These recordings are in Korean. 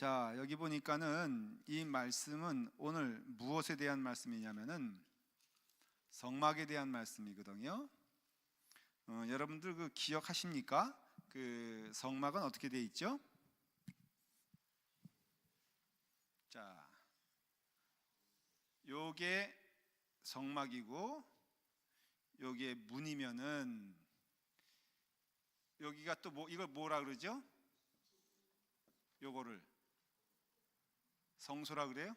자, 여기 보니까는 이 말씀은 오늘 무엇에 대한 말씀이냐면은 성막에 대한 말씀이거든요. 여러분들 그 기억하십니까? 그 성막은 어떻게 돼 있죠? 자, 요게 성막이고 요게 문이면은 여기가 또 뭐 이걸 뭐라 그러죠? 요거를 성소라 그래요?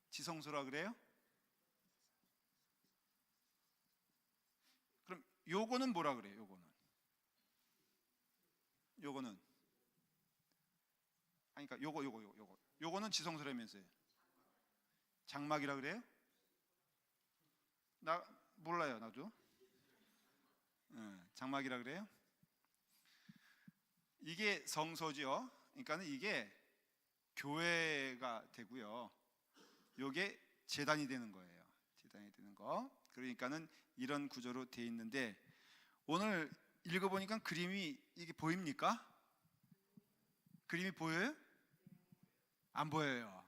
지성소라 그래요? 그럼 요거는 뭐라 그래요? 요거는 아니 그러니까 요거는 지성소라면서요. 장막이라 그래요? 나 몰라요, 나도. 장막이라 그래요? 이게 성소죠. 그러니까는 이게 교회가 되고요. 요게 제단이 되는 거예요. 제단이 되는 거. 그러니까는 이런 구조로 돼 있는데 오늘 읽어보니까 그림이 이게 보입니까? 그림이 보여요? 안 보여요.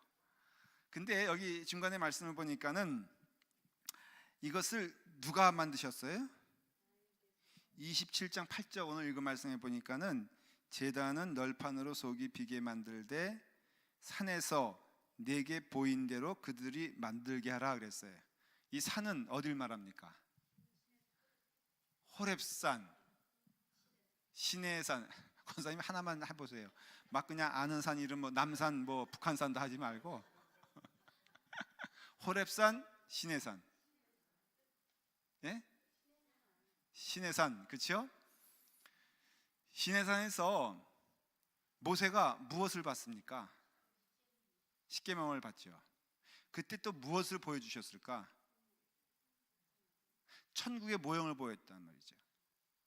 근데 여기 중간에 말씀을 보니까는 이것을 누가 만드셨어요? 27장 8절 오늘 읽은 말씀에 보니까는 제단은 널판으로 속이 비게 만들되 산에서 내게 보인 대로 그들이 만들게 하라 그랬어요. 이 산은 어딜 말합니까? 호렙산, 시내산. 권사님 하나만 해보세요. 막 그냥 아는 산 이름 뭐 남산 뭐 북한산도 하지 말고 호렙산, 시내산. 예? 시내산, 그렇죠? 시내산에서 모세가 무엇을 봤습니까? 십계명을 봤죠. 그때 또 무엇을 보여주셨을까? 천국의 모형을 보였단 말이죠.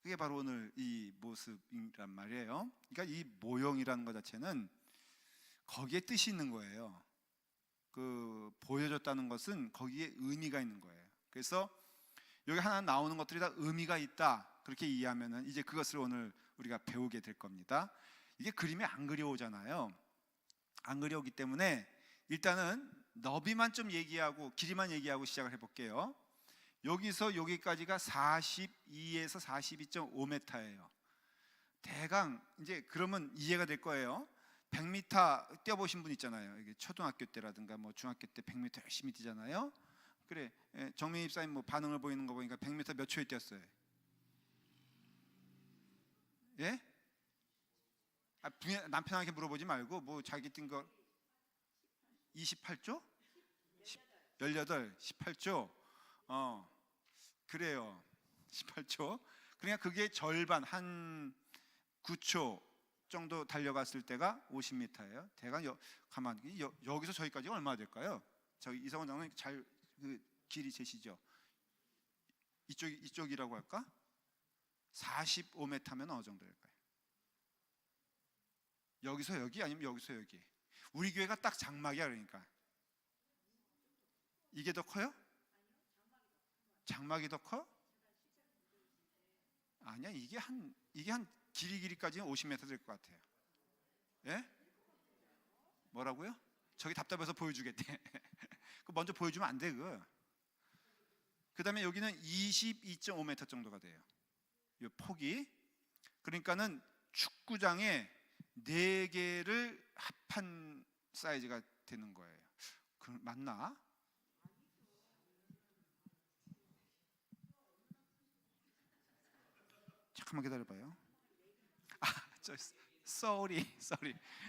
그게 바로 오늘 이 모습이란 말이에요. 그러니까 이 모형이라는 것 자체는 거기에 뜻이 있는 거예요. 그 보여줬다는 것은 거기에 의미가 있는 거예요. 그래서 여기 하나 나오는 것들이 다 의미가 있다, 그렇게 이해하면은 이제 그것을 오늘 우리가 배우게 될 겁니다. 이게 그림이 안 그려오잖아요. 안 그려오기 때문에 일단은 너비만 좀 얘기하고 길이만 얘기하고 시작을 해볼게요. 여기서 여기까지가 42에서 42.5m예요. 대강 이제 그러면 이해가 될 거예요. 100m 뛰어보신 분 있잖아요. 이게 초등학교 때라든가 뭐 중학교 때 100m 열심히 뛰잖아요. 그래, 정민 입사님 뭐 반응을 보이는 거 보니까 100m 몇 초에 뛰었어요? 예? 남편한테 물어보지 말고 뭐 자기 뛴 거 28초? 18, 18초. 그래요. 18초. 그러니까 그게 절반 한 9초 정도 달려갔을 때가 50m예요. 대강 가만히 여기서 저기까지가 얼마나 될까요? 저기 이성원 장로님 잘 그 길이 재시죠? 이쪽이라고 할까? 45m면 어느 정도 될까요? 여기서 여기 아니면 여기서 여기? 우리 교회가 딱 장막이야. 그러니까 이게 더 커요? 장막이 더 커? 아니야, 이게 한 길이까지는 50m 될 것 같아요. 예? 뭐라고요? 저기 답답해서 보여주겠대. 그 먼저 보여주면 안 돼. 그 다음에 여기는 22.5m 정도가 돼요. 이 폭이. 그러니까는 축구장에 4개를 합한 사이즈가 되는 거예요. 맞나? 잠깐만 기다려봐요. sorry.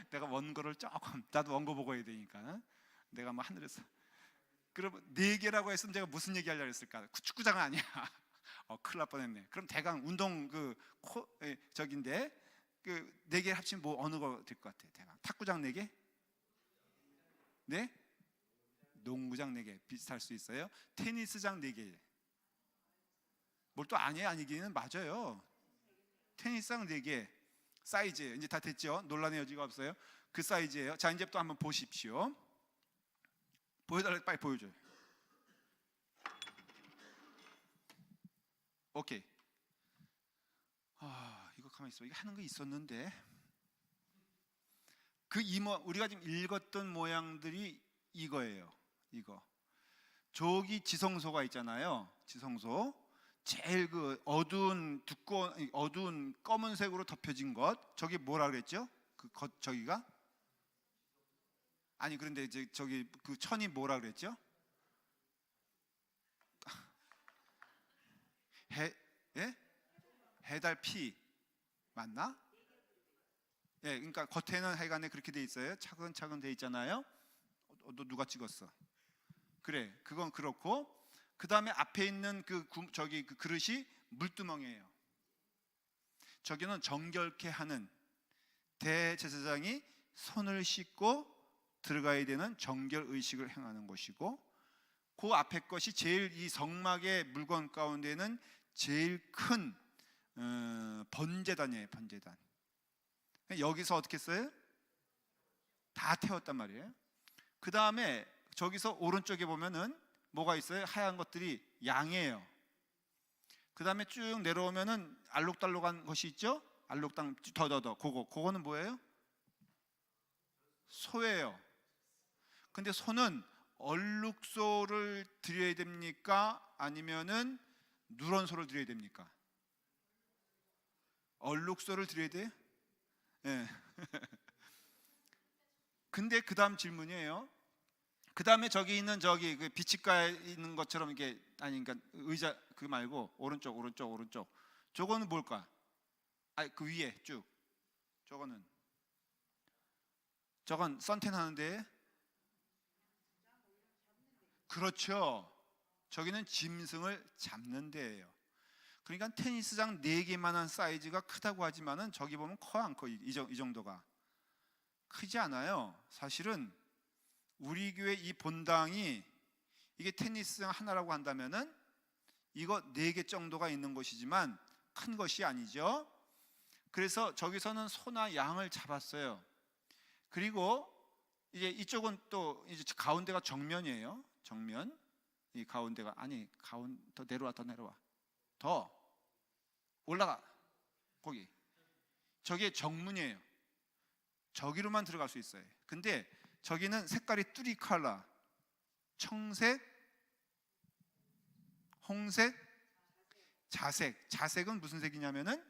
내가 원고를 조금, 나도 원고 보고 해야 되니까 내가 뭐 하늘에서 그럼 4개라고 했으면 제가 무슨 얘기 하려고 했을까? 축구장은 아니야. 큰일 날 뻔했네. 그럼 대강 운동 저긴데 그 4개 합치면 뭐 어느 거 될 것 같아? 대강 탁구장 4개? 네? 농구장 4개 비슷할 수 있어요. 테니스장 4개. 뭘 또 아니기는 맞아요. 테니스장 4개 사이즈예요. 이제 다 됐죠? 논란의 여지가 없어요. 그 사이즈예요. 자, 이제 또 한번 보십시오. 보여달라고 빨리 보여줘요. 오케이. 이거 가만히 있어. 이거 하는 거 있었는데 우리가 지금 읽었던 모양들이 이거예요. 이거. 저기 지성소가 있잖아요. 지성소. 제일 그 어두운 검은색으로 덮여진 것. 저기 뭐라 그랬죠? 저기가? 아니 그런데 이제 저기 그 천이 뭐라 그랬죠? 예? 해달피 맞나? 예, 그러니까 겉에는 하여간에 그렇게 돼 있어요. 차근차근 돼 있잖아요. 너 누가 찍었어? 그래, 그건 그렇고 그 다음에 앞에 있는 저기 그 그릇이 물두멍이에요. 저기는 정결케 하는 대제사장이 손을 씻고 들어가야 되는 정결 의식을 행하는 곳이고, 그 앞에 것이 제일 이 성막의 물건 가운데는 제일 큰 번제단이에요. 번제단. 여기서 어떻게 했어요? 다 태웠단 말이에요. 그 다음에 저기서 오른쪽에 보면은 뭐가 있어요? 하얀 것들이 양이에요. 그 다음에 쭉 내려오면은 알록달록한 것이 있죠? 알록당 그거는 뭐예요? 소예요. 근데 소는 얼룩소를 드려야 됩니까? 아니면은 누런소를 드려야 됩니까? 얼룩소를 드려야 돼요? 예. 근데 그 다음 질문이에요. 그 다음에 저기 있는 저기 그 비치가에 있는 것처럼 이게 아니 그러니까 의자 그 말고 오른쪽 저거는 뭘까? 그 위에 쭉 저건 선텐 하는데, 그렇죠. 저기는 짐승을 잡는 데예요. 그러니까 테니스장 4개만한 사이즈가 크다고 하지만은 저기 보면 커 안 커? 이 정도가 크지 않아요. 사실은 우리 교회 이 본당이 이게 테니스장 하나라고 한다면은 이거 4개 정도가 있는 것이지만 큰 것이 아니죠. 그래서 저기서는 소나 양을 잡았어요. 그리고 이제 이쪽은 또 이제 가운데가 정면이에요. 정면. 이 가운데가 더 내려와 더 올라가. 거기 저게 정문이에요. 저기로만 들어갈 수 있어요. 근데 저기는 색깔이 뚜리 컬러, 청색, 홍색, 자색. 자색은 무슨 색이냐면은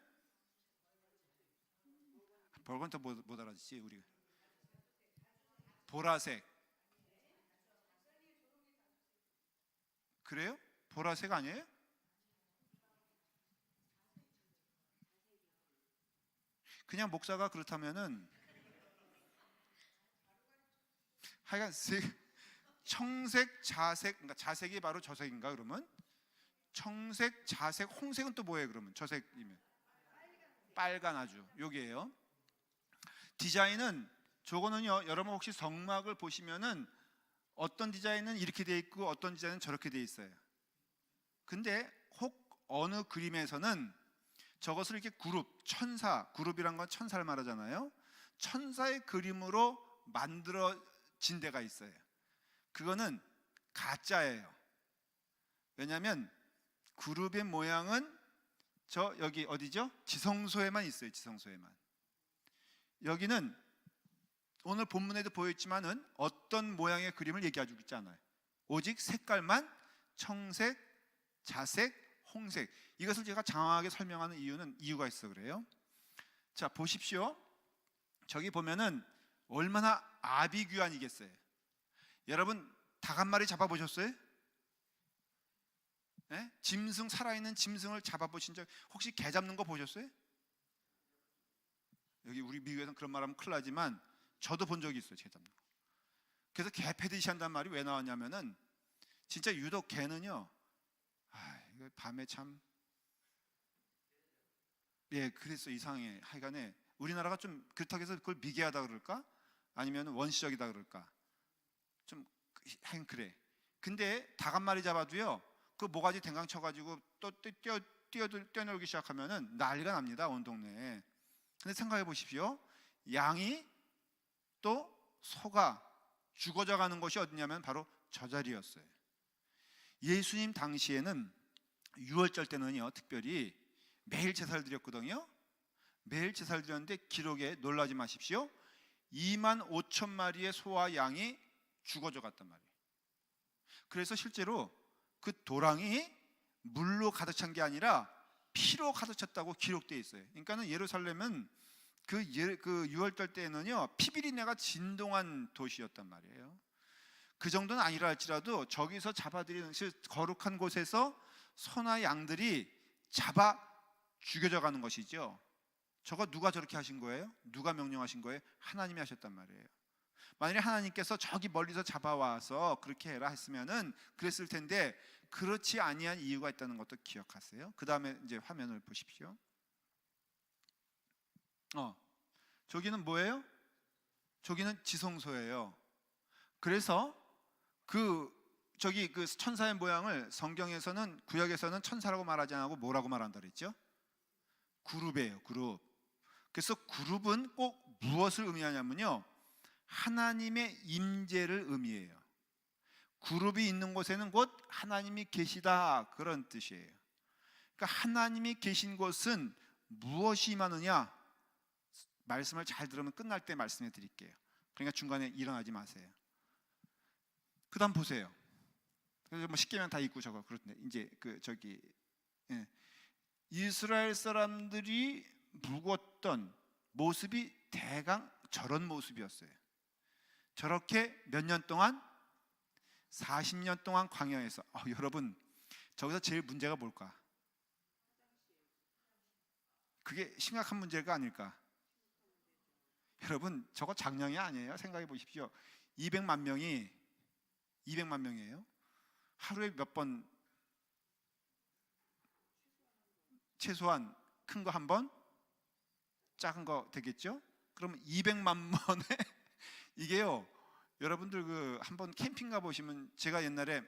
벌건 더 못 알아듣지 우리. 보라색. 그래요? 보라색 아니에요? 그냥 목사가 그렇다면은 하여간 청색, 자색, 그러니까 자색이 바로 저 색인가 그러면? 청색, 자색, 홍색은 또 뭐예요 그러면? 저 색이면 빨간 아주 여기에요. 디자인은 저거는요. 여러분 혹시 성막을 보시면은 어떤 디자인은 이렇게 돼 있고 어떤 디자인은 저렇게 돼 있어요. 근데 혹 어느 그림에서는 저것을 이렇게 그룹이란 건 천사를 말하잖아요. 천사의 그림으로 만들어진 데가 있어요. 그거는 가짜예요. 왜냐하면 그룹의 모양은 여기 어디죠? 지성소에만 있어요. 지성소에만. 여기는 오늘 본문에도 보였지만은 어떤 모양의 그림을 얘기하고 있지 않아요. 오직 색깔만 청색, 자색, 홍색. 이것을 제가 장황하게 설명하는 이유가 있어 그래요. 자 보십시오. 저기 보면은 얼마나 아비규환이겠어요. 여러분 닭 한 마리 잡아보셨어요? 네? 살아있는 짐승을 잡아보신 적 혹시 개 잡는 거 보셨어요? 여기 우리 미국에서는 그런 말하면 큰일 나지만 저도 본 적이 있어요. 개 잡는 거. 그래서 개 패듯이 한다는 말이 왜 나왔냐면은 진짜 유독 개는요 이거 밤에 참 그랬어. 이상해. 하여간에 우리나라가 좀 그렇다고 해서 그걸 미개하다 그럴까? 아니면 원시적이다 그럴까? 좀 하여간 그래. 근데 닭 한 마리 잡아도요 그 모가지 댕강 쳐가지고 또 뛰어놀기 시작하면은 난리가 납니다. 온 동네에. 근데 생각해 보십시오. 양이 또 소가 죽어져 가는 곳이 어디냐면 바로 저 자리였어요. 예수님 당시에는 유월절 때는요 특별히 매일 제사를 드렸거든요. 매일 제사를 드렸는데 기록에 놀라지 마십시오. 2만 5천 마리의 소와 양이 죽어져 갔단 말이에요. 그래서 실제로 그 도랑이 물로 가득 찬 게 아니라 피로 가득 찼다고 기록되어 있어요. 그러니까는 예루살렘은 그 6월달 때에는요, 피비린내가 진동한 도시였단 말이에요. 그 정도는 아니라 할지라도 저기서 잡아들이는 거룩한 곳에서 소나 양들이 잡아 죽여져 가는 것이죠. 저거 누가 저렇게 하신 거예요? 누가 명령하신 거예요? 하나님이 하셨단 말이에요. 만약에 하나님께서 저기 멀리서 잡아와서 그렇게 해라 했으면은 그랬을 텐데, 그렇지 아니한 이유가 있다는 것도 기억하세요. 그 다음에 이제 화면을 보십시오. 저기는 뭐예요? 저기는 지성소예요. 그래서 저기 그 천사의 모양을 성경에서는, 구약에서는 천사라고 말하지 않고 뭐라고 말한다 그랬죠? 그룹이에요, 그룹. 그래서 그룹은 꼭 무엇을 의미하냐면요, 하나님의 임재를 의미해요. 그룹이 있는 곳에는 곧 하나님이 계시다, 그런 뜻이에요. 그러니까 하나님이 계신 곳은 무엇이 임하느냐? 말씀을 잘 들으면 끝날 때 말씀해 드릴게요. 그러니까 중간에 일어나지 마세요. 그 다음 보세요. 그래서 뭐 쉽게면 다 읽고 저거 그렇던데, 이제 이스라엘 사람들이 묵었던 모습이 대강 저런 모습이었어요. 저렇게 몇 년 동안? 40년 동안 광야에서. 여러분, 저기서 제일 문제가 뭘까? 그게 심각한 문제가 아닐까? 여러분, 저거 장난이 아니에요. 생각해 보십시오. 200만 명이에요. 하루에 몇 번? 최소한 큰 거 한 번, 작은 거 되겠죠? 그럼 200만 번에 이게요, 여러분들 한번 캠핑 가 보시면, 제가 옛날에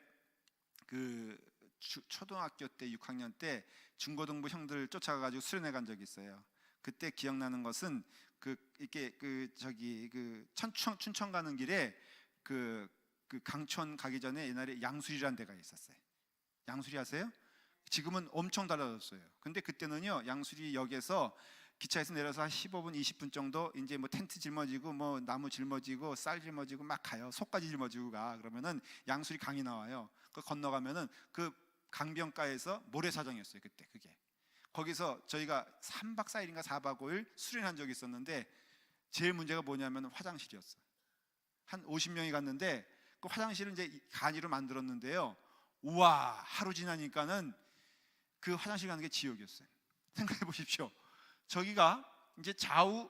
초등학교 때 6학년 때 중고등부 형들 쫓아가가지고 수련회 간 적이 있어요. 그때 기억나는 것은 춘천 가는 길에 강촌 가기 전에 옛날에 양수리라는 데가 있었어요. 양수리 아세요? 지금은 엄청 달라졌어요. 근데 그때는요, 양수리역에서 기차에서 내려서 한 15분, 20분 정도 이제 뭐 텐트 짊어지고 뭐 나무 짊어지고 쌀 짊어지고 막 가요. 속까지 짊어지고 가. 그러면은 양수리 강이 나와요. 그 건너가면은 그 강변가에서 모래사장이었어요. 그때 그게. 거기서 저희가 3박 4일인가 4박 5일 수련한 적이 있었는데, 제일 문제가 뭐냐면 화장실이었어요. 한 50명이 갔는데 그 화장실은 이제 간이로 만들었는데요. 우와, 하루 지나니까는 그 화장실 가는 게 지옥이었어요. 생각해 보십시오. 저기가 이제 좌우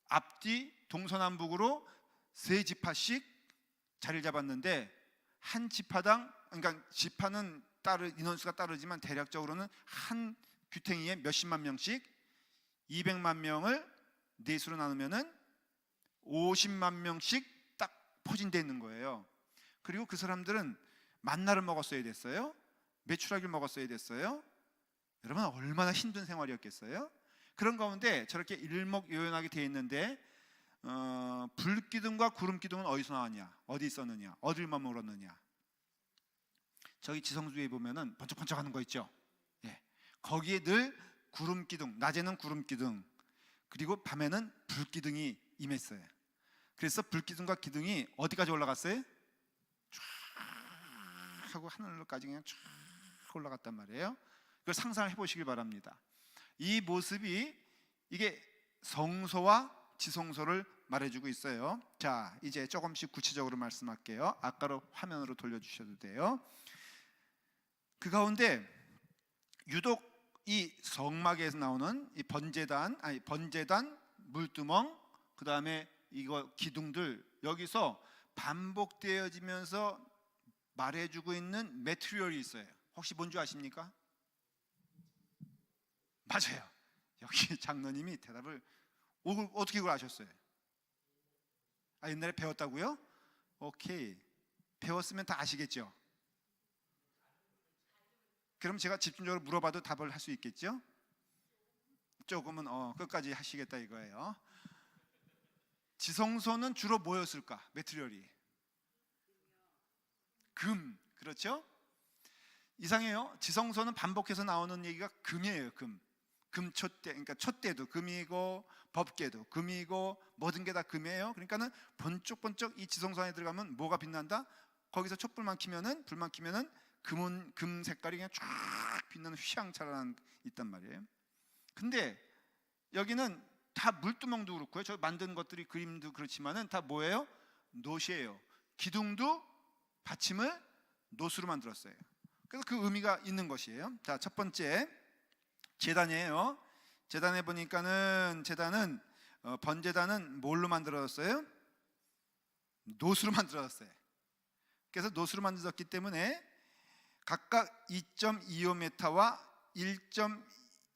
앞뒤 동서남북으로 3지파씩 자리를 잡았는데, 한 지파당, 그러니까 지파는 인원수가 따르지만 대략적으로는 한 규탱이에 몇십만 명씩, 200만 명을 넷으로 나누면은 50만 명씩 딱 포진되어 있는 거예요. 그리고 그 사람들은 만나를 먹었어야 됐어요. 메추라기를 먹었어야 됐어요. 여러분, 얼마나 힘든 생활이었겠어요? 그런 가운데 저렇게 일목요연하게 되어 있는데, 불기둥과 구름기둥은 어디서 나왔냐? 어디 있었느냐? 어딜 머물렀느냐? 저기 지성소에 보면은 번쩍번쩍하는 거 있죠? 예. 거기에 늘 구름기둥, 낮에는 구름기둥, 그리고 밤에는 불기둥이 임했어요. 그래서 불기둥과 기둥이 어디까지 올라갔어요? 쫙 하고 하늘로까지 그냥 쫙 올라갔단 말이에요. 그걸 상상을 해보시길 바랍니다. 이 모습이 이게 성소와 지성소를 말해주고 있어요. 자, 이제 조금씩 구체적으로 말씀할게요. 아까로 화면으로 돌려주셔도 돼요. 그 가운데 유독 이 성막에서 나오는 이 번제단, 물두멍, 그 다음에 이거 기둥들, 여기서 반복되어지면서 말해주고 있는 매트리얼이 있어요. 혹시 뭔지 아십니까? 맞아요. 여기 장로님이 대답을 어떻게 그걸 아셨어요? 옛날에 배웠다고요? 오케이, 배웠으면 다 아시겠죠? 그럼 제가 집중적으로 물어봐도 답을 할 수 있겠죠? 조금은 끝까지 하시겠다 이거예요. 지성소는 주로 뭐였을까? 매트리얼이 금, 그렇죠? 이상해요. 지성소는 반복해서 나오는 얘기가 금이에요. 금. 금초대, 그러니까 촛대도 금이고 법궤도 금이고 모든 게 다 금이에요. 그러니까는 번쩍번쩍 이 지성소 안에 들어가면 뭐가 빛난다? 거기서 촛불만 켜면은, 불만 켜면은 금 색깔이 그냥 쫙 빛나는 휘황찬란한 있단 말이에요. 근데 여기는 다 물두멍도 그렇고요. 저 만든 것들이 그림도 그렇지만은 다 뭐예요? 놋이에요. 기둥도 받침을 놋으로 만들었어요. 그래서 그 의미가 있는 것이에요. 자, 첫 번째 제단이에요. 제단에 보니까는 제단은 번제단은 뭘로 만들어졌어요? 놋으로 만들어졌어요. 그래서 놋으로 만들어졌기 때문에 각각 2.25m와 1.15,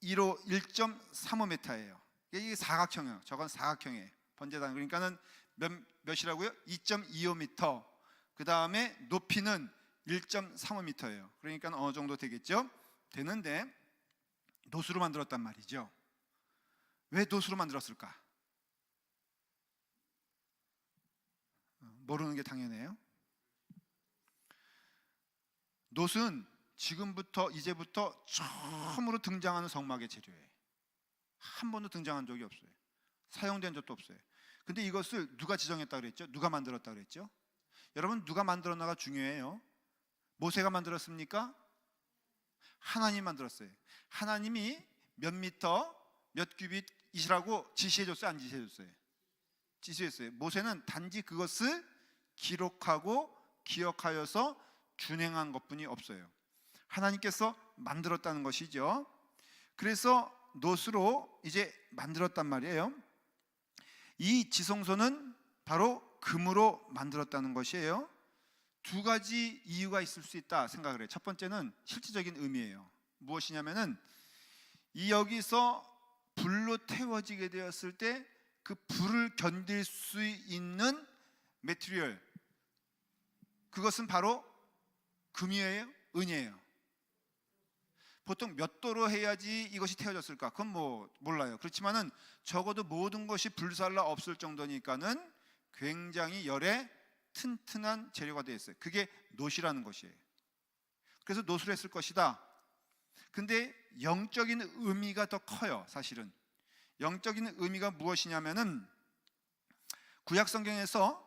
1.35m예요. 이게 사각형이에요. 저건 사각형이에요. 번제단 그러니까는 몇이라고요? 2.25m. 그 다음에 높이는 1.35m예요. 그러니까 어느 정도 되겠죠? 되는데 놋으로 만들었단 말이죠. 왜 놋으로 만들었을까? 모르는 게 당연해요. 놋은 지금부터 이제부터 처음으로 등장하는 성막의 재료예요. 한 번도 등장한 적이 없어요. 사용된 적도 없어요. 근데 이것을 누가 지정했다고 그랬죠? 누가 만들었다고 그랬죠? 여러분, 누가 만들었나가 중요해요. 모세가 만들었습니까? 하나님 만들었어요. 하나님이 몇 미터, 몇 규빗이라고 지시해줬어요? 안 지시해줬어요? 지시했어요. 모세는 단지 그것을 기록하고 기억하여서 준행한 것뿐이 없어요. 하나님께서 만들었다는 것이죠. 그래서 놋으로 이제 만들었단 말이에요. 이 지성소는 바로 금으로 만들었다는 것이에요. 두 가지 이유가 있을 수 있다 생각을 해요. 첫 번째는 실질적인 의미예요. 무엇이냐면은 이 여기서 불로 태워지게 되었을 때 그 불을 견딜 수 있는 매트리얼, 그것은 바로 금이에요? 은이에요? 보통 몇 도로 해야지 이것이 태워졌을까? 그건 뭐 몰라요. 그렇지만은 적어도 모든 것이 불살라 없을 정도니까는 굉장히 열에 튼튼한 재료가 되어 있어요. 그게 놋이라는 것이에요. 그래서 놋으로 했을 것이다. 근데 영적인 의미가 더 커요. 사실은 영적인 의미가 무엇이냐면은 구약 성경에서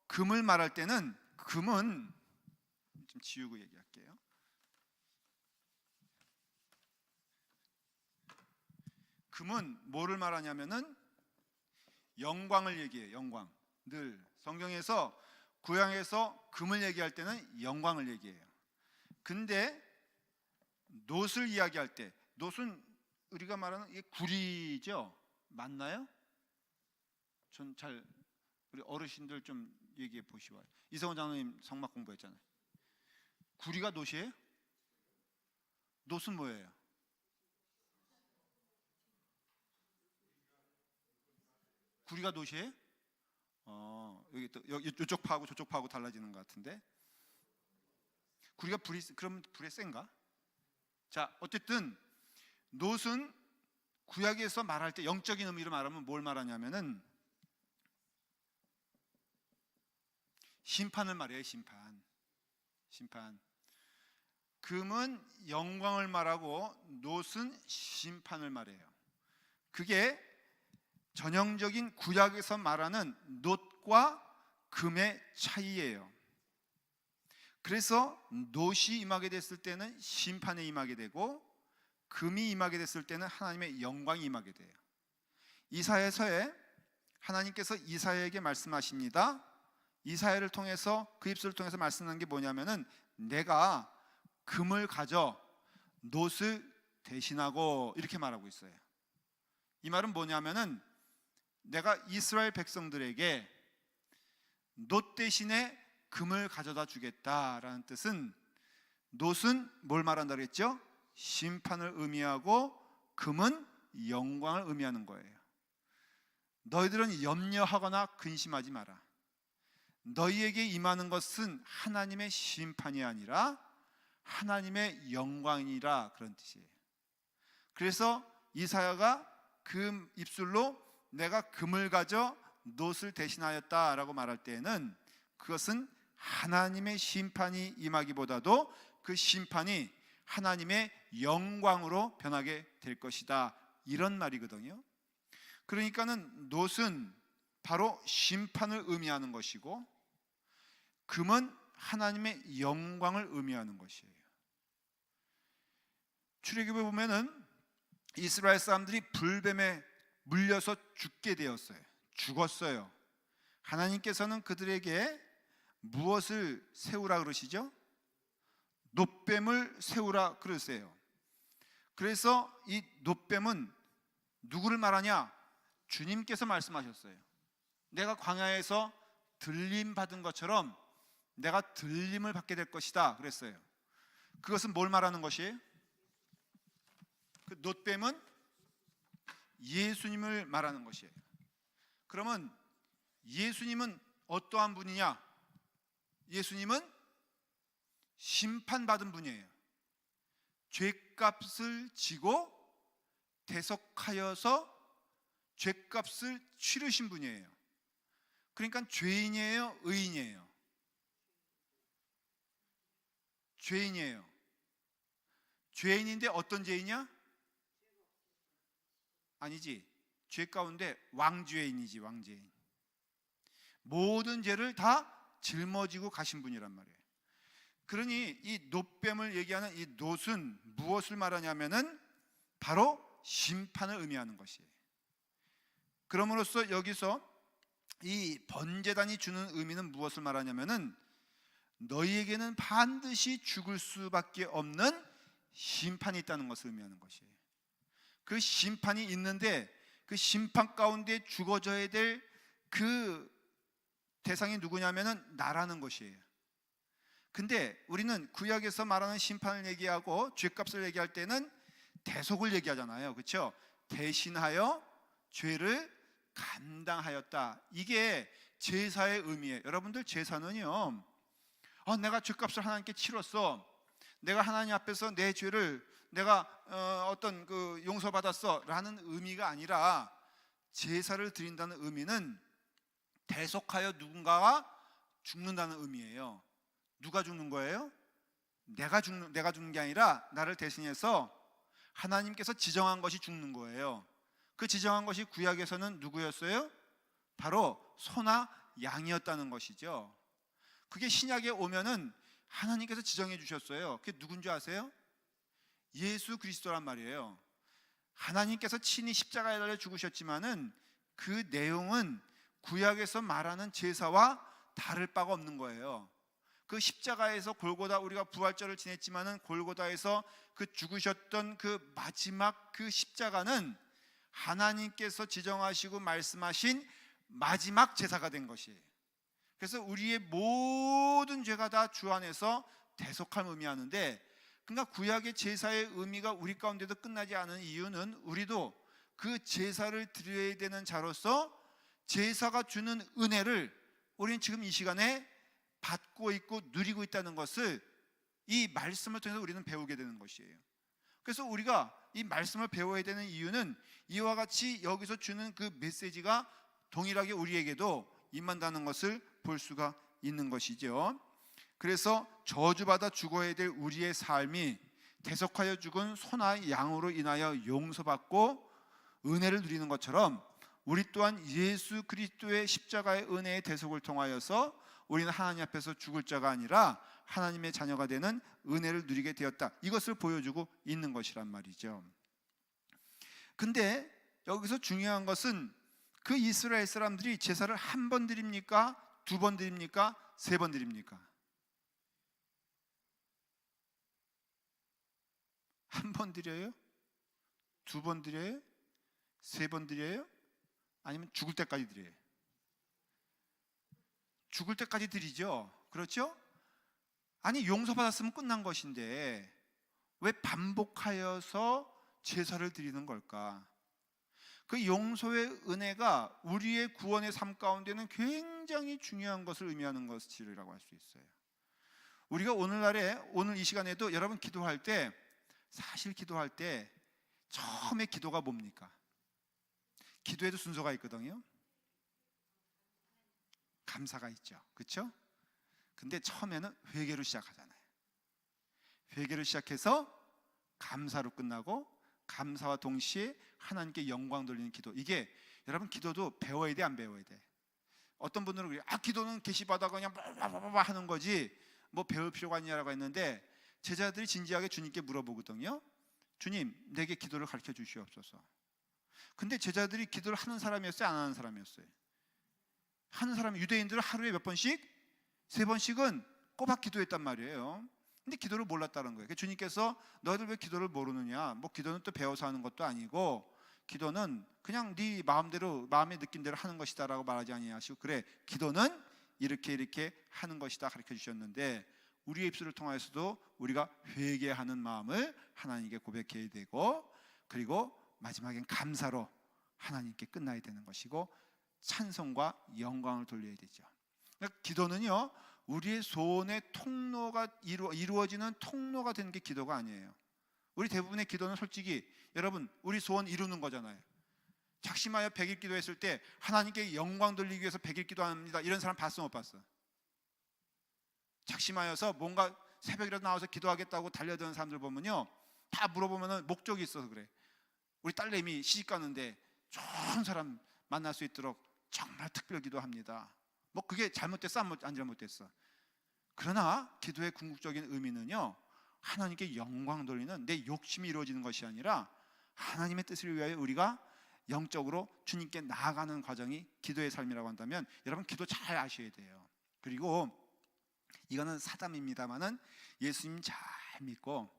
금을 말할 때는 금은 좀 지우고 얘기할게요. 금은 뭐를 말하냐면은 영광을 얘기해요. 영광. 늘 성경에서 구약에서 금을 얘기할 때는 영광을 얘기해요. 근데 놋을 이야기할 때, 놋은 우리가 말하는 이게 구리죠? 맞나요? 전 잘, 우리 어르신들 좀 얘기해 보시와요. 이성훈 장로님 성막 공부했잖아요. 구리가 놋이에요? 놋은 뭐예요? 구리가 놋이에요? 여기 또 이쪽 파하고 저쪽 파하고 달라지는 것 같은데. 구리가 그럼 불에 센가? 자, 어쨌든 놋은 구약에서 말할 때 영적인 의미로 말하면 뭘 말하냐면은 심판을 말해요. 심판. 금은 영광을 말하고 놋은 심판을 말해요. 그게 전형적인 구약에서 말하는 놋과 금의 차이예요. 그래서 놋이 임하게 됐을 때는 심판에 임하게 되고 금이 임하게 됐을 때는 하나님의 영광이 임하게 돼요. 이사야서에 하나님께서 이사야에게 말씀하십니다. 이사야를 통해서, 그 입술을 통해서 말씀하는 게 뭐냐면은 내가 금을 가져 놋을 대신하고, 이렇게 말하고 있어요. 이 말은 뭐냐면은 내가 이스라엘 백성들에게 놋 대신에 금을 가져다 주겠다라는 뜻은, 놋은 뭘 말한다 그랬죠? 심판을 의미하고 금은 영광을 의미하는 거예요. 너희들은 염려하거나 근심하지 마라. 너희에게 임하는 것은 하나님의 심판이 아니라 하나님의 영광이라, 그런 뜻이에요. 그래서 이사야가 그 입술로 내가 금을 가져 놋을 대신하였다라고 말할 때에는 그것은 하나님의 심판이 임하기보다도 그 심판이 하나님의 영광으로 변하게 될 것이다, 이런 말이거든요. 그러니까는 놋은 바로 심판을 의미하는 것이고 금은 하나님의 영광을 의미하는 것이에요. 출애굽에 보면은 이스라엘 사람들이 불뱀에 물려서 죽게 되었어요. 죽었어요. 하나님께서는 그들에게 무엇을 세우라 그러시죠? 놋뱀을 세우라 그러세요. 그래서 이 놋뱀은 누구를 말하냐? 주님께서 말씀하셨어요. 내가 광야에서 들림 받은 것처럼 내가 들림을 받게 될 것이다 그랬어요. 그것은 뭘 말하는 것이에요? 그 놋뱀은 예수님을 말하는 것이에요. 그러면 예수님은 어떠한 분이냐? 예수님은 심판받은 분이에요. 죄값을 지고 대속하여서 죄값을 치르신 분이에요. 그러니까 죄인이에요, 의인이에요? 죄인이에요. 죄인인데 어떤 죄인이야? 아니지. 죄 가운데 왕죄인이지, 왕죄인. 모든 죄를 다 짊어지고 가신 분이란 말이에요. 그러니 이 놋뱀을 얘기하는 이 놋은 무엇을 말하냐면은 바로 심판을 의미하는 것이에요. 그럼으로써 여기서 이 번제단이 주는 의미는 무엇을 말하냐면은 너희에게는 반드시 죽을 수밖에 없는 심판이 있다는 것을 의미하는 것이에요. 그 심판이 있는데 그 심판 가운데 죽어져야 될 그 대상이 누구냐면은 나라는 것이에요. 근데 우리는 구약에서 말하는 심판을 얘기하고 죄값을 얘기할 때는 대속을 얘기하잖아요. 그렇죠? 대신하여 죄를 감당하였다. 이게 제사의 의미예요. 여러분들 제사는요, 내가 죄값을 하나님께 치렀어. 내가 하나님 앞에서 내 죄를 내가 어떤 그 용서받았어 라는 의미가 아니라 제사를 드린다는 의미는 대속하여 누군가가 죽는다는 의미예요. 누가 죽는 거예요? 내가 죽는 게 아니라 나를 대신해서 하나님께서 지정한 것이 죽는 거예요. 그 지정한 것이 구약에서는 누구였어요? 바로 소나 양이었다는 것이죠. 그게 신약에 오면은 하나님께서 지정해 주셨어요. 그게 누군지 아세요? 예수 그리스도란 말이에요. 하나님께서 친히 십자가에 달려 죽으셨지만은 그 내용은 구약에서 말하는 제사와 다를 바가 없는 거예요. 그 십자가에서 골고다, 우리가 부활절을 지냈지만은 골고다에서 그 죽으셨던 그 마지막 그 십자가는 하나님께서 지정하시고 말씀하신 마지막 제사가 된 것이에요. 그래서 우리의 모든 죄가 다 주 안에서 대속함을 의미하는데, 그러니까 구약의 제사의 의미가 우리 가운데도 끝나지 않은 이유는 우리도 그 제사를 드려야 되는 자로서 제사가 주는 은혜를 우리는 지금 이 시간에 받고 있고 누리고 있다는 것을 이 말씀을 통해서 우리는 배우게 되는 것이에요. 그래서 우리가 이 말씀을 배워야 되는 이유는 이와 같이 여기서 주는 그 메시지가 동일하게 우리에게도 임한다는 것을 볼 수가 있는 것이죠. 그래서 저주받아 죽어야 될 우리의 삶이 대속하여 죽은 소나 양으로 인하여 용서받고 은혜를 누리는 것처럼 우리 또한 예수 그리스도의 십자가의 은혜의 대속을 통하여서 우리는 하나님 앞에서 죽을 자가 아니라 하나님의 자녀가 되는 은혜를 누리게 되었다. 이것을 보여주고 있는 것이란 말이죠. 근데 여기서 중요한 것은 그 이스라엘 사람들이 제사를 한 번 드립니까? 두 번 드립니까? 세 번 드립니까? 한 번 드려요? 두 번 드려요? 세 번 드려요? 아니면 죽을 때까지 드려요? 죽을 때까지 드리죠. 그렇죠? 아니, 용서받았으면 끝난 것인데 왜 반복하여서 제사를 드리는 걸까? 그 용서의 은혜가 우리의 구원의 삶 가운데는 굉장히 중요한 것을 의미하는 것이라고 할 수 있어요. 우리가 오늘 이 시간에도 여러분 기도할 때, 사실 기도할 때 처음에 기도가 뭡니까? 기도에도 순서가 있거든요. 감사가 있죠. 그렇죠? 근데 처음에는 회개로 시작하잖아요. 회개로 시작해서 감사로 끝나고 감사와 동시에 하나님께 영광 돌리는 기도. 이게 여러분 기도도 배워야 돼, 안 배워야 돼? 어떤 분들은 그래요. 기도는 계시받아 그냥 바바바바 하는 거지 뭐 배울 필요가 있냐라고 했는데, 제자들이 진지하게 주님께 물어보거든요. 주님, 내게 기도를 가르쳐 주시옵소서. 근데 제자들이 기도를 하는 사람이었어요, 안 하는 사람이었어요? 하는 사람. 유대인들은 하루에 몇 번씩? 3번씩은 꼬박 기도했단 말이에요. 근데 기도를 몰랐다는 거예요. 주님께서 너희들 왜 기도를 모르느냐? 뭐 기도는 또 배워서 하는 것도 아니고 기도는 그냥 네 마음대로, 마음의 느낌대로 하는 것이다라고 말하지 아니하시고, 그래, 기도는 이렇게 하는 것이다 가르쳐 주셨는데, 우리의 입술을 통하여서도 우리가 회개하는 마음을 하나님께 고백해야 되고, 그리고 마지막엔 감사로 하나님께 끝나야 되는 것이고, 찬송과 영광을 돌려야 되죠. 그러니까 기도는요, 우리의 소원의 통로가 이루어지는 통로가 되는 게 기도가 아니에요. 우리 대부분의 기도는 솔직히 여러분 우리 소원 이루는 거잖아요. 작심하여 100일 기도했을 때 하나님께 영광 돌리기 위해서 100일 기도합니다, 이런 사람 봤어, 못 봤어? 작심하여서 뭔가 새벽이라도 나와서 기도하겠다고 달려드는 사람들 보면요, 다 물어보면 목적이 있어서 그래. 우리 딸내미 시집 가는데 좋은 사람 만날 수 있도록 정말 특별 기도합니다. 뭐 그게 잘못됐어, 안 잘못됐어? 그러나 기도의 궁극적인 의미는요, 하나님께 영광 돌리는 내 욕심이 이루어지는 것이 아니라 하나님의 뜻을 위하여 우리가 영적으로 주님께 나아가는 과정이 기도의 삶이라고 한다면, 여러분 기도 잘 아셔야 돼요. 그리고 이거는 사담입니다만은 예수님 잘 믿고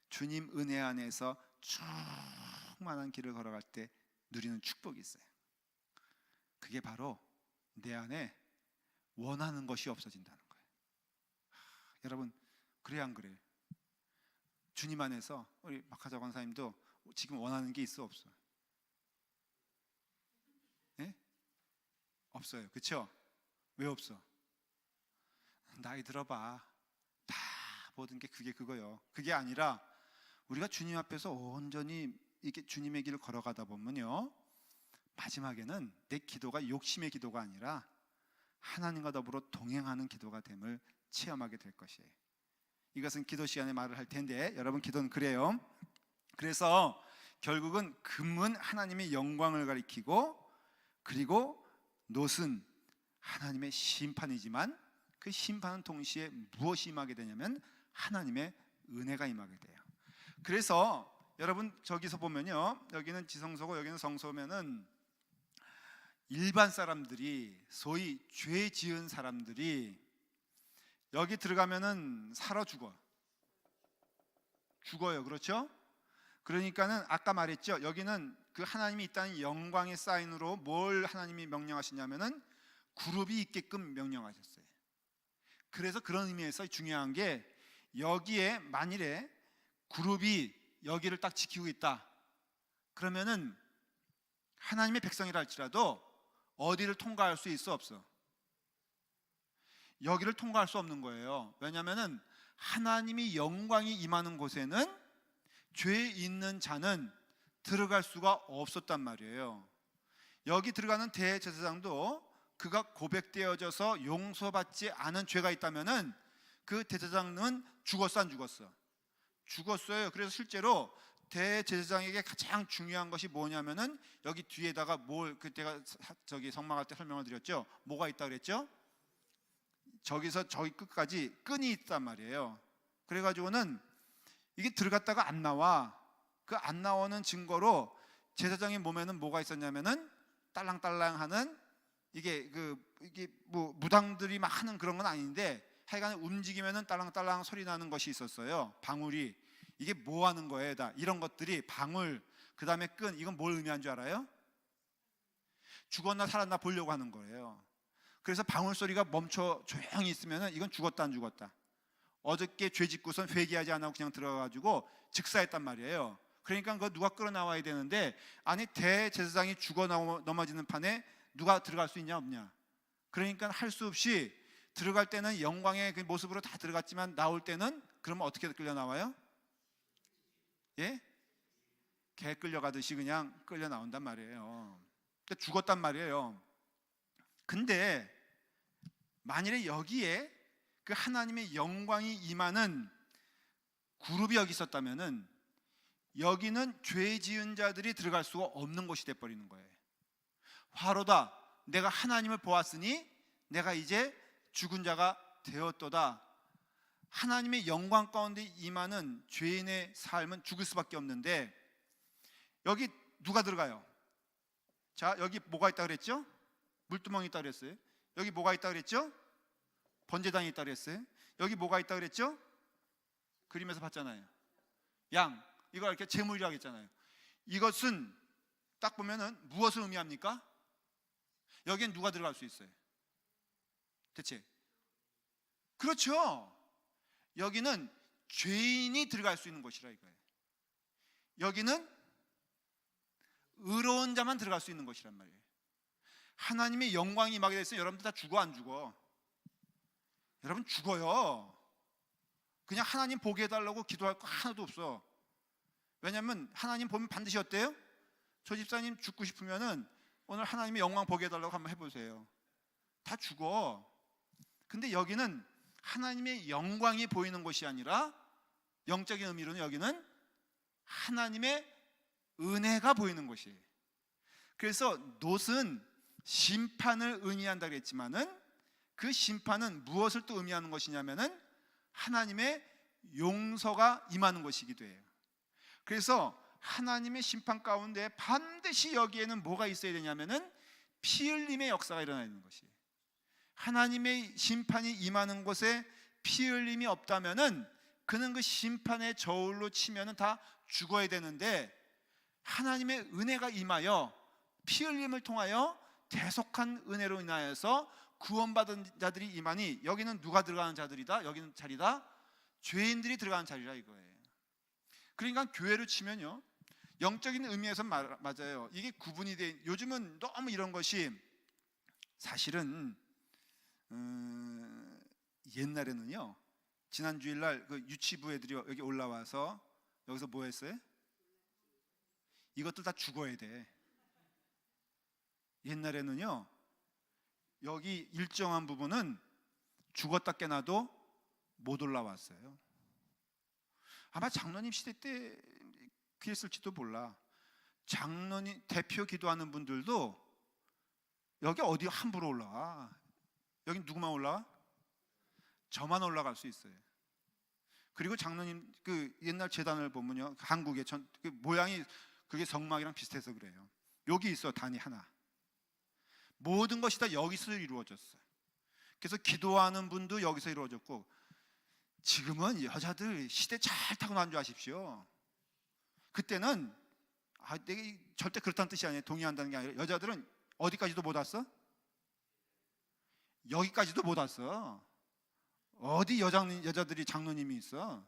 주님 은혜 안에서 충만한 길을 걸어갈 때 누리는 축복이 있어요. 그게 바로 내 안에 원하는 것이 없어진다는 거예요. 여러분 그래야 안 그래요? 주님 안에서 우리 박하자 권사님도 지금 원하는 게 있어, 없어? 네? 없어요. 그렇죠? 왜 없어? 나이 들어봐. 다 모든 게 그거요. 그게 아니라 우리가 주님 앞에서 온전히 이렇게 주님의 길을 걸어가다 보면요, 마지막에는 내 기도가 욕심의 기도가 아니라 하나님과 더불어 동행하는 기도가 됨을 체험하게 될 것이에요. 이것은 기도 시간에 말을 할 텐데, 여러분 기도는 그래요. 그래서 결국은 금은 하나님의 영광을 가리키고, 그리고 놋은 하나님의 심판이지만 그 심판은 동시에 무엇이 임하게 되냐면 하나님의 은혜가 임하게 돼요. 그래서 여러분 저기서 보면요, 여기는 지성소고 여기는 성소면은 일반 사람들이, 소위 죄 지은 사람들이 여기 들어가면은 살아 죽어요. 그렇죠? 그러니까는 아까 말했죠, 여기는 그 하나님이 있다는 영광의 사인으로 뭘 하나님이 명령하시냐면은 그룹이 있게끔 명령하셨어요. 그래서 그런 의미에서 중요한 게, 여기에 만일에 그룹이 여기를 딱 지키고 있다 그러면은 하나님의 백성이라 할지라도 어디를 통과할 수 있어, 없어? 여기를 통과할 수 없는 거예요. 왜냐하면은 하나님이 영광이 임하는 곳에는 죄 있는 자는 들어갈 수가 없었단 말이에요. 여기 들어가는 대제사장도 그가 고백되어져서 용서받지 않은 죄가 있다면은 그 대제사장은 죽었어, 안 죽었어? 죽었어요. 그래서 실제로 대제사장에게 가장 중요한 것이 뭐냐면은 여기 뒤에다가 뭘, 그때가 저기 성막할 때 설명을 드렸죠. 뭐가 있다 그랬죠? 저기서 저기 끝까지 끈이 있단 말이에요. 그래가지고는 이게 들어갔다가 안 나와. 그 안 나오는 증거로 제사장의 몸에는 뭐가 있었냐면은 딸랑딸랑하는, 이게 뭐 무당들이 막 하는 그런 건 아닌데 하여간 움직이면은 딸랑딸랑 소리 나는 것이 있었어요. 방울이. 이게 뭐 하는 거예요? 다 이런 것들이 방울, 그 다음에 끈, 이건 뭘 의미한 줄 알아요? 죽었나 살았나 보려고 하는 거예요. 그래서 방울 소리가 멈춰 조용히 있으면은 이건 죽었다 안 죽었다. 어저께 죄 짓고선 회개하지 않고 그냥 들어가가지고 즉사했단 말이에요. 그러니까 그거 누가 끌어 나와야 되는데, 아니 대제사장이 죽어 넘어지는 판에 누가 들어갈 수 있냐 없냐. 그러니까 할 수 없이 들어갈 때는 영광의 그 모습으로 다 들어갔지만 나올 때는 그러면 어떻게 끌려 나와요? 예? 개 끌려가듯이 그냥 끌려 나온단 말이에요. 그러니까 죽었단 말이에요. 근데 만일에 여기에 그 하나님의 영광이 임하는 그룹이 여기 있었다면은 여기는 죄 지은 자들이 들어갈 수가 없는 곳이 돼버리는 거예요. 화로다. 내가 하나님을 보았으니 내가 이제 죽은 자가 되었도다. 하나님의 영광 가운데 임하는 죄인의 삶은 죽을 수밖에 없는데, 여기 누가 들어가요? 자, 여기 뭐가 있다 그랬죠? 물두멍이 있다 그랬어요. 여기 뭐가 있다 그랬죠? 번제단이 있다 그랬어요. 여기 뭐가 있다 그랬죠? 그림에서 봤잖아요. 양. 이거 이렇게 제물이라고 했잖아요. 이것은 딱 보면은 무엇을 의미합니까? 여기엔 누가 들어갈 수 있어요? 대체? 그렇죠. 여기는 죄인이 들어갈 수 있는 곳이라 이거예요. 여기는 의로운 자만 들어갈 수 있는 곳이란 말이에요. 하나님의 영광이 임하게 됐으면 여러분들 다 죽어 안 죽어? 여러분 죽어요. 그냥 하나님 보게 해달라고 기도할 거 하나도 없어. 왜냐하면 하나님 보면 반드시 어때요? 저 집사님 죽고 싶으면은 오늘 하나님의 영광 보게 해달라고 한번 해보세요. 다 죽어. 근데 여기는 하나님의 영광이 보이는 곳이 아니라, 영적인 의미로는 여기는 하나님의 은혜가 보이는 곳이에요. 그래서 놋은 심판을 의미한다 그랬지만은, 그 심판은 무엇을 또 의미하는 것이냐면은 하나님의 용서가 임하는 것이기도 해요. 그래서 하나님의 심판 가운데 반드시 여기에는 뭐가 있어야 되냐면은 피 흘림의 역사가 일어나야 되는 것이에요. 하나님의 심판이 임하는 곳에 피 흘림이 없다면은 그는 그 심판의 저울로 치면은 다 죽어야 되는데, 하나님의 은혜가 임하여 피 흘림을 통하여 대속한 은혜로 인하여서 구원받은 자들이 임하니, 여기는 누가 들어가는 자들이다? 여기는 자리다? 죄인들이 들어가는 자리라 이거예요. 그러니까 교회로 치면요, 영적인 의미에서 맞아요. 이게 구분이 돼. 요즘은 너무 이런 것이 사실은 옛날에는요, 지난 주일날 그 유치부 애들이 여기 올라와서 여기서 뭐 했어요? 이것들 다 죽어야 돼. 옛날에는요, 여기 일정한 부분은 죽었다 깨나도 못 올라왔어요. 아마 장로님 시대 때 그랬을지도 몰라. 장로님 대표 기도하는 분들도 여기 어디 함부로 올라와? 여기 누구만 올라와? 저만 올라갈 수 있어요. 그리고 장로님 그 옛날 제단을 보면요, 한국의 그 모양이 그게 성막이랑 비슷해서 그래요. 여기 있어 단이 하나. 모든 것이 다 여기서 이루어졌어요. 그래서 기도하는 분도 여기서 이루어졌고, 지금은 여자들 시대 잘 타고 난 줄 아십시오. 그때는 내가 절대 그렇다는 뜻이 아니에요. 동의한다는 게 아니라, 여자들은 어디까지도 못 왔어? 여기까지도 못 왔어. 어디 여자들이 장로님이 있어?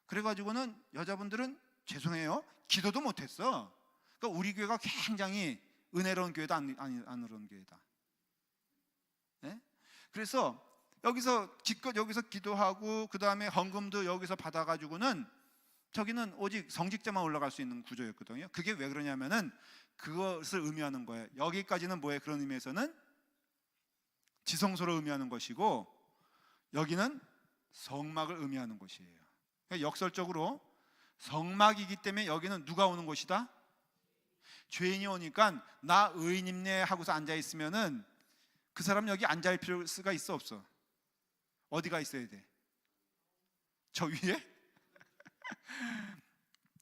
그래가지고는 여자분들은 죄송해요, 기도도 못했어. 그러니까 우리 교회가 굉장히 은혜로운 교회다, 안 은혜로운 교회다. 네? 그래서 여기서 기껏 여기서 기도하고 그 다음에 헌금도 여기서 받아가지고는 저기는 오직 성직자만 올라갈 수 있는 구조였거든요. 그게 왜 그러냐면은 그것을 의미하는 거예요. 여기까지는 뭐예요? 그런 의미에서는 지성소를 의미하는 것이고, 여기는 성막을 의미하는 것이에요. 그러니까 역설적으로 성막이기 때문에 여기는 누가 오는 곳이다? 죄인이 오니까 나 의인입네 하고서 앉아 있으면은 그 사람 여기 앉아 있을 필요가 있어 없어? 어디가 있어야 돼? 저 위에?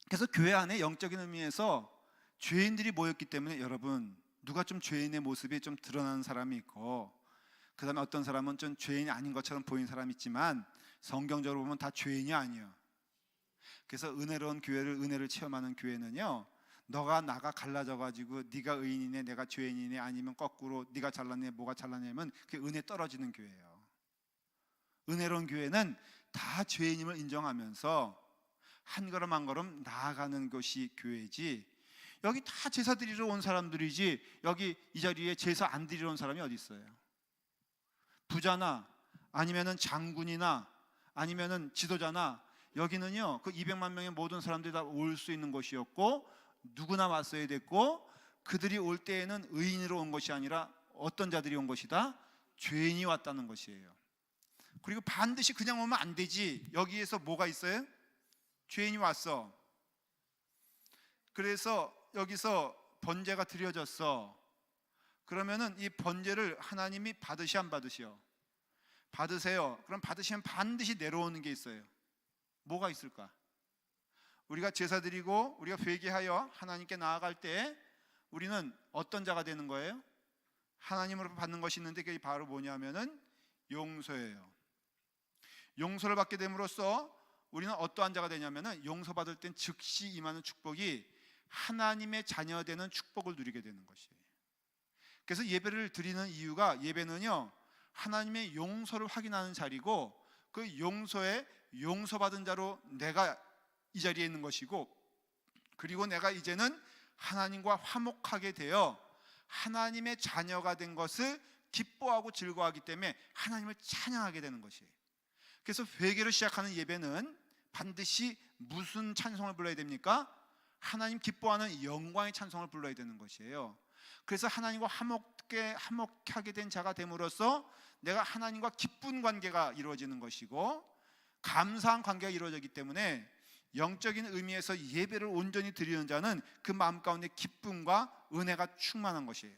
그래서 교회 안에 영적인 의미에서 죄인들이 모였기 때문에, 여러분 누가 좀 죄인의 모습이 좀 드러나는 사람이 있고, 그 다음에 어떤 사람은 좀 죄인이 아닌 것처럼 보이는 사람이 있지만 성경적으로 보면 다 죄인이 아니에요. 그래서 은혜로운 교회를, 은혜를 체험하는 교회는요, 너가 나가 갈라져 가지고 네가 의인이네 내가 죄인이네, 아니면 거꾸로 네가 잘났네 뭐가 잘났냐면 그게 은혜 떨어지는 교회예요. 은혜로운 교회는 다 죄인임을 인정하면서 한 걸음 한 걸음 나아가는 것이 교회지, 여기 다 제사 드리러 온 사람들이지 여기 이 자리에 제사 안 드리러 온 사람이 어디 있어요? 부자나 아니면은 장군이나 아니면은 지도자나, 여기는요 그 200만 명의 모든 사람들이 다 올 수 있는 곳이었고, 누구나 왔어야 됐고, 그들이 올 때에는 의인으로 온 것이 아니라 어떤 자들이 온 것이다? 죄인이 왔다는 것이에요. 그리고 반드시 그냥 오면 안 되지. 여기에서 뭐가 있어요? 죄인이 왔어. 그래서 여기서 번제가 드려졌어. 그러면은 이 번제를 하나님이 받으시 안 받으시오? 받으세요. 그럼 받으시면 반드시 내려오는 게 있어요. 뭐가 있을까? 우리가 제사 드리고 우리가 회개하여 하나님께 나아갈 때 우리는 어떤 자가 되는 거예요? 하나님으로 받는 것이 있는데 그게 바로 뭐냐면은 용서예요. 용서를 받게 됨으로써 우리는 어떠한 자가 되냐면은 용서받을 땐 즉시 임하는 축복이 하나님의 자녀되는 축복을 누리게 되는 것이에요. 그래서 예배를 드리는 이유가, 예배는요 하나님의 용서를 확인하는 자리고, 그 용서에 용서받은 자로 내가 이 자리에 있는 것이고, 그리고 내가 이제는 하나님과 화목하게 되어 하나님의 자녀가 된 것을 기뻐하고 즐거워하기 때문에 하나님을 찬양하게 되는 것이에요. 그래서 회개로 시작하는 예배는 반드시 무슨 찬송을 불러야 됩니까? 하나님 기뻐하는 영광의 찬송을 불러야 되는 것이에요. 그래서 하나님과 화목하게 된 자가 됨으로써 내가 하나님과 기쁜 관계가 이루어지는 것이고, 감사한 관계가 이루어지기 때문에 영적인 의미에서 예배를 온전히 드리는 자는 그 마음 가운데 기쁨과 은혜가 충만한 것이에요.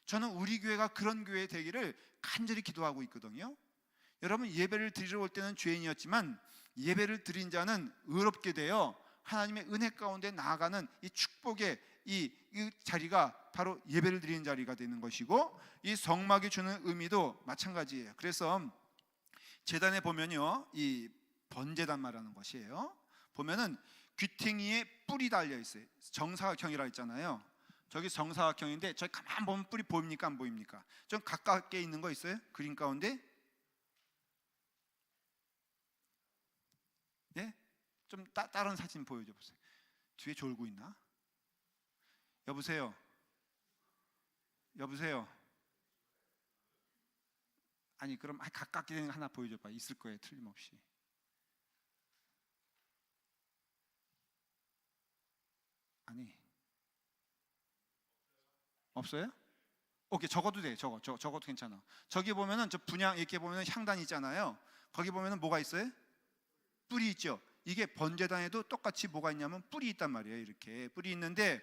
저는 우리 교회가 그런 교회 되기를 간절히 기도하고 있거든요. 여러분, 예배를 드리러 올 때는 죄인이었지만 예배를 드린 자는 의롭게 되어 하나님의 은혜 가운데 나아가는 이 축복의 이 자리가 바로 예배를 드리는 자리가 되는 것이고, 이 성막이 주는 의미도 마찬가지예요. 그래서 제단에 보면요, 이 번제단 말하는 것이에요. 보면은 귀퉁이에 뿔이 달려 있어요. 정사각형이라 했잖아요. 저기 정사각형인데 저기 가만 보면 뿔이 보입니까 안 보입니까? 좀 가깝게 있는 거 있어요? 그림 가운데? 예? 좀 다른 사진 보여줘 보세요. 뒤에 졸고 있나? 여보세요? 여보세요? 아니 그럼 가깝게 되는 거 하나 보여줘봐. 있을 거예요, 틀림없이. 아니 없어요? 오케이, 적어도 돼. 적어도 괜찮아. 저기 보면은 저 분향 이렇게 보면은 향단 있잖아요. 거기 보면은 뭐가 있어요? 뿔이 있죠. 이게 번제단에도 똑같이 뭐가 있냐면 뿔이 있단 말이에요. 이렇게 뿔이 있는데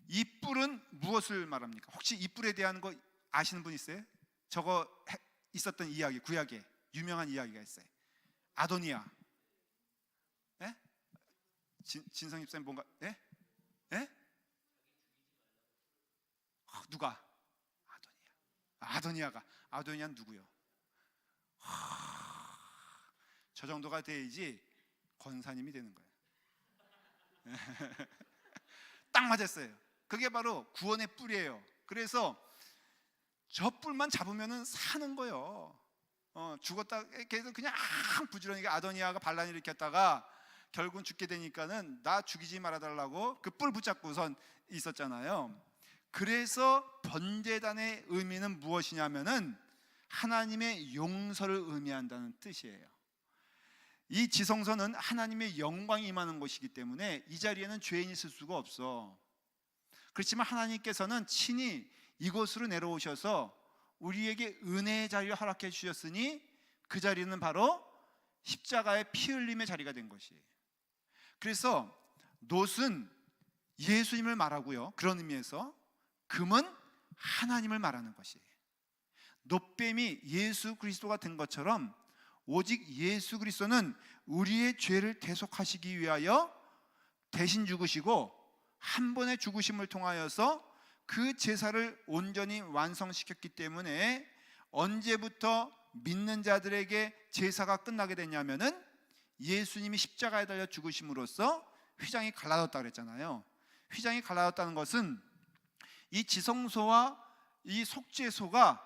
이 뿔은 무엇을 말합니까? 혹시 이 뿔에 대한 거 아시는 분 있어요? 저거 있었던 이야기, 구약에 유명한 이야기가 있어요. 아도니아. 예? 진성 집사님 뭔가? 예? 예? 누가? 아도니아는 누구요? 저 정도가 돼야지 권사님이 되는 거예요. 딱 맞았어요. 그게 바로 구원의 뿔이에요. 그래서 저 뿔만 잡으면 사는 거예요. 죽었다 계속 그냥 부지런히 아도니아가 반란 일으켰다가 결국은 죽게 되니까는 나 죽이지 말아달라고 그 뿔 붙잡고선 있었잖아요. 그래서 번제단의 의미는 무엇이냐면은 하나님의 용서를 의미한다는 뜻이에요. 이 지성소는 하나님의 영광이 임하는 곳이기 때문에 이 자리에는 죄인이 있을 수가 없어. 그렇지만 하나님께서는 친히 이곳으로 내려오셔서 우리에게 은혜의 자리를 허락해 주셨으니 그 자리는 바로 십자가의 피 흘림의 자리가 된 것이에요. 그래서 놋은 예수님을 말하고요, 그런 의미에서 금은 하나님을 말하는 것이에요. 놋뱀이 예수 그리스도가 된 것처럼 오직 예수 그리스도는 우리의 죄를 대속하시기 위하여 대신 죽으시고 한 번의 죽으심을 통하여서 그 제사를 온전히 완성시켰기 때문에 언제부터 믿는 자들에게 제사가 끝나게 됐냐면은 예수님이 십자가에 달려 죽으심으로써 휘장이 갈라졌다 그랬잖아요. 휘장이 갈라졌다는 것은 이 지성소와 이 속죄소가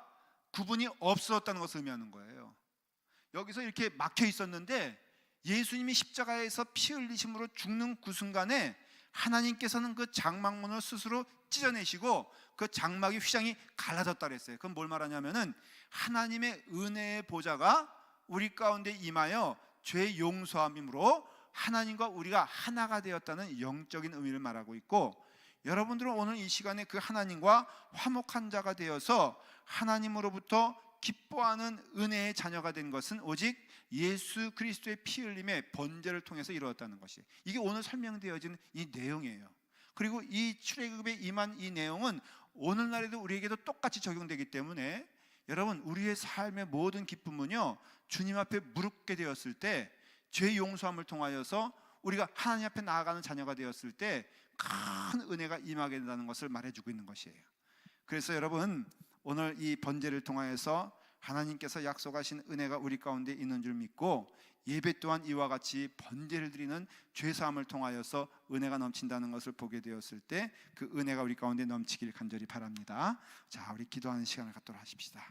구분이 없어졌다는 것을 의미하는 거예요. 여기서 이렇게 막혀 있었는데 예수님이 십자가에서 피 흘리심으로 죽는 그 순간에 하나님께서는 그 장막문을 스스로 찢어내시고 그 장막의 휘장이 갈라졌다 그랬어요. 그건 뭘 말하냐면은 하나님의 은혜의 보좌가 우리 가운데 임하여 죄 용서함이므로 하나님과 우리가 하나가 되었다는 영적인 의미를 말하고 있고, 여러분들은 오늘 이 시간에 그 하나님과 화목한 자가 되어서 하나님으로부터 기뻐하는 은혜의 자녀가 된 것은 오직 예수 그리스도의 피 흘림의 번제를 통해서 이루어졌다는 것이, 이게 오늘 설명되어진 이 내용이에요. 그리고 이 출애굽에 임한 이 내용은 오늘날에도 우리에게도 똑같이 적용되기 때문에 여러분, 우리의 삶의 모든 기쁨은요, 주님 앞에 무릎 꿇게 되었을 때, 죄 용서함을 통하여서 우리가 하나님 앞에 나아가는 자녀가 되었을 때 큰 은혜가 임하게 된다는 것을 말해주고 있는 것이에요. 그래서 여러분, 오늘 이 번제를 통하여서 하나님께서 약속하신 은혜가 우리 가운데 있는 줄 믿고, 예배 또한 이와 같이 번제를 드리는 죄사함을 통하여서 은혜가 넘친다는 것을 보게 되었을 때 그 은혜가 우리 가운데 넘치길 간절히 바랍니다. 자, 우리 기도하는 시간을 갖도록 하십시다.